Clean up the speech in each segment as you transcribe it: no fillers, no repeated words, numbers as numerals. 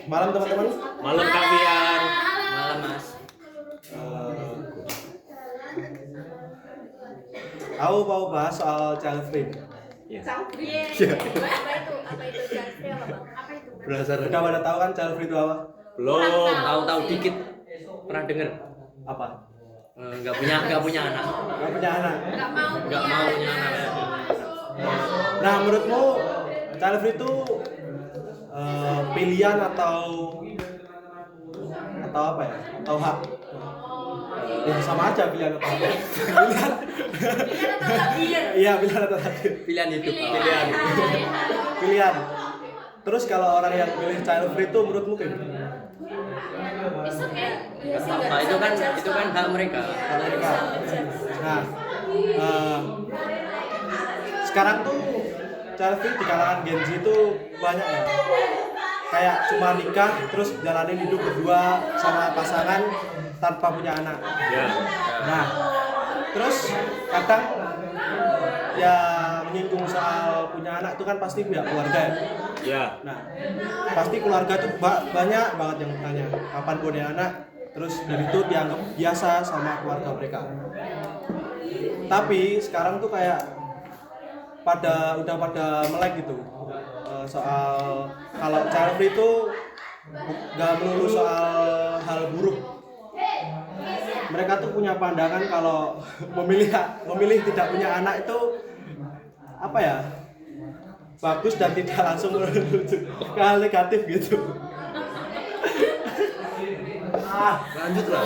Malam teman-teman. Malam Kak Fian. Malam Mas. Aku mau bahas soal child free. Ya. Apa itu child free apa itu? Berdasarkan Udah pada tahu kan child free itu apa? belum tahu dikit. Pernah dengar? Apa? Enggak punya anak. Gak punya anak. Enggak mau punya anak. Nah, menurutmu child free itu pilihan atau apa ya? Atau hak? Ya sama aja pilihan atau hak. Pilihan. Iya, pilihan atau hak. Pilihan hidup. Pilihan. Terus kalau orang yang pilih child free itu menurutmu kayak gimana? Nah, itu kan hak mereka. Hak mereka. Nah, sekarang tuh child free di kalangan Gen Z itu banyak ya. Kayak cuma nikah terus jalanin hidup berdua sama pasangan tanpa punya anak. Ya. Nah, terus kadang ya menyinggung soal punya anak itu kan pasti pihak keluarga ya. Ya. Nah, pasti keluarga tuh banyak banget yang bertanya kapan punya anak, terus dari itu dianggap biasa sama keluarga mereka. Tapi sekarang tuh kayak udah pada melek gitu soal kalau child free itu nggak melulu soal hal buruk. Mereka tuh punya pandangan kalau memilih tidak punya anak itu apa ya, bagus dan tidak langsung menuju ke hal negatif gitu. Lanjut lah.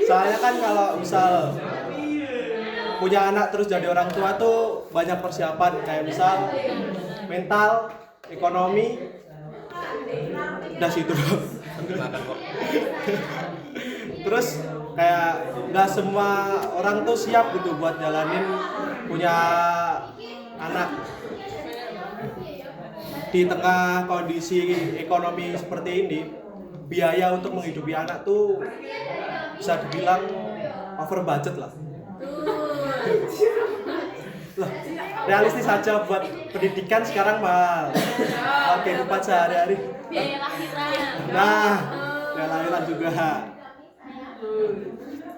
Soalnya kan kalau misal punya anak terus jadi orang tua tuh banyak persiapan, kayak misal mental, ekonomi, udah situ doang. Terus kayak nggak semua orang tuh siap gitu buat jalanin punya anak di tengah kondisi ekonomi seperti ini. Biaya untuk menghidupi anak tuh bisa dibilang over budget lah. Lah, realistis saja buat pendidikan sekarang mahal. Oke, kehidupan sehari-hari. Biaya lahiran. Nah, biaya lahiran juga.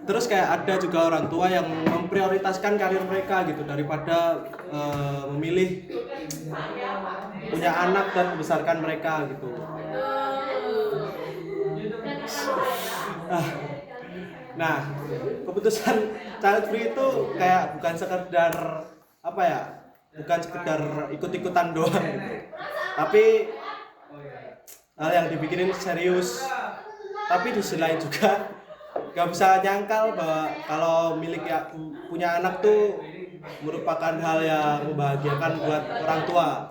Terus kayak ada juga orang tua yang memprioritaskan karir mereka gitu daripada memilih punya anak dan membesarkan mereka gitu. Nah, keputusan child free itu kayak bukan sekedar apa ya, bukan sekedar ikut-ikutan doang gitu. Tapi hal yang dipikirin serius. Tapi di sisi lain juga gak bisa nyangkal bahwa kalau punya anak tuh merupakan hal yang membahagiakan buat orang tua.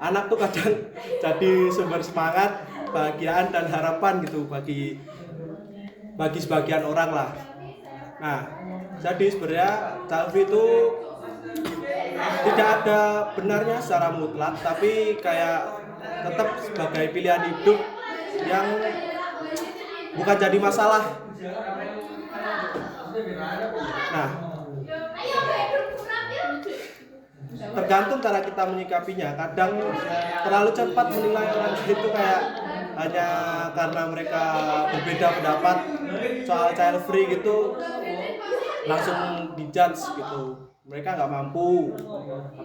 Anak tuh kadang jadi sumber semangat, kebahagiaan dan harapan gitu bagi sebagian orang lah. Nah, jadi sebenarnya child free itu tidak ada benarnya secara mutlak, tapi kayak tetap sebagai pilihan hidup yang bukan jadi masalah. Nah, tergantung cara kita menyikapinya. Kadang terlalu cepat menilai orang itu kayak hanya karena mereka berbeda pendapat soal child free gitu langsung dijudge gitu. Mereka nggak mampu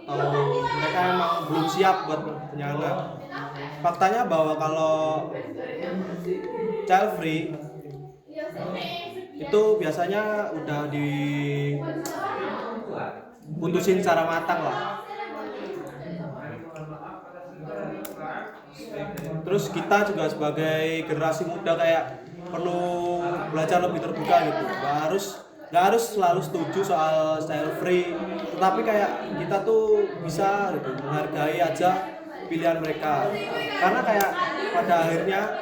atau mereka emang belum siap buat punya anak. Faktanya bahwa kalau child free itu biasanya udah diputusin secara matang lah. Terus kita juga sebagai generasi muda kayak perlu belajar lebih terbuka gitu. Nggak harus selalu setuju soal child free, tetapi kayak kita tuh bisa gitu menghargai aja pilihan mereka. Karena kayak pada akhirnya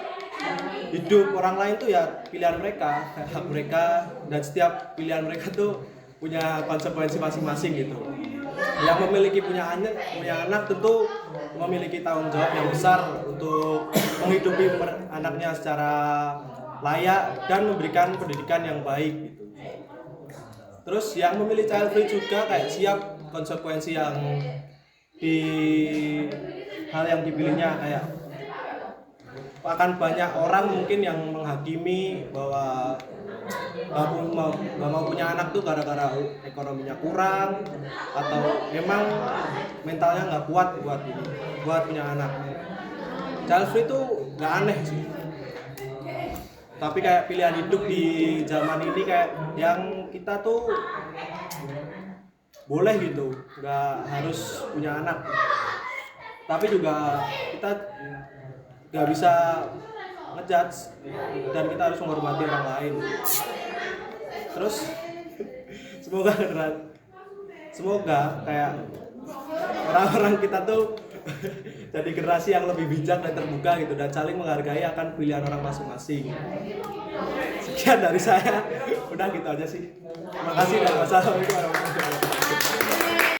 hidup orang lain tuh ya pilihan mereka, hak mereka, dan setiap pilihan mereka tuh punya konsekuensi masing-masing gitu. Yang memiliki punya anak tentu memiliki tanggung jawab yang besar untuk menghidupi anaknya secara layak dan memberikan pendidikan yang baik gitu. Terus yang memilih child free juga kayak siap konsekuensi yang di hal yang dipilihnya. Kayak akan banyak orang mungkin yang menghakimi bahwa nggak mau punya anak tuh gara-gara ekonominya kurang atau emang mentalnya nggak kuat buat punya anak. Child free tuh nggak aneh sih, tapi kayak pilihan hidup di zaman ini kayak yang kita tuh boleh gitu, nggak harus punya anak, tapi juga kita nggak bisa ngejudge dan kita harus menghormati orang lain. Terus semoga kayak orang-orang kita tuh jadi generasi yang lebih bijak dan terbuka gitu dan saling menghargai akan pilihan orang masing-masing. Sekian dari saya, udah gitu aja sih. Terima kasih dan wassalamualaikum warahmatullahi wabarakatuh.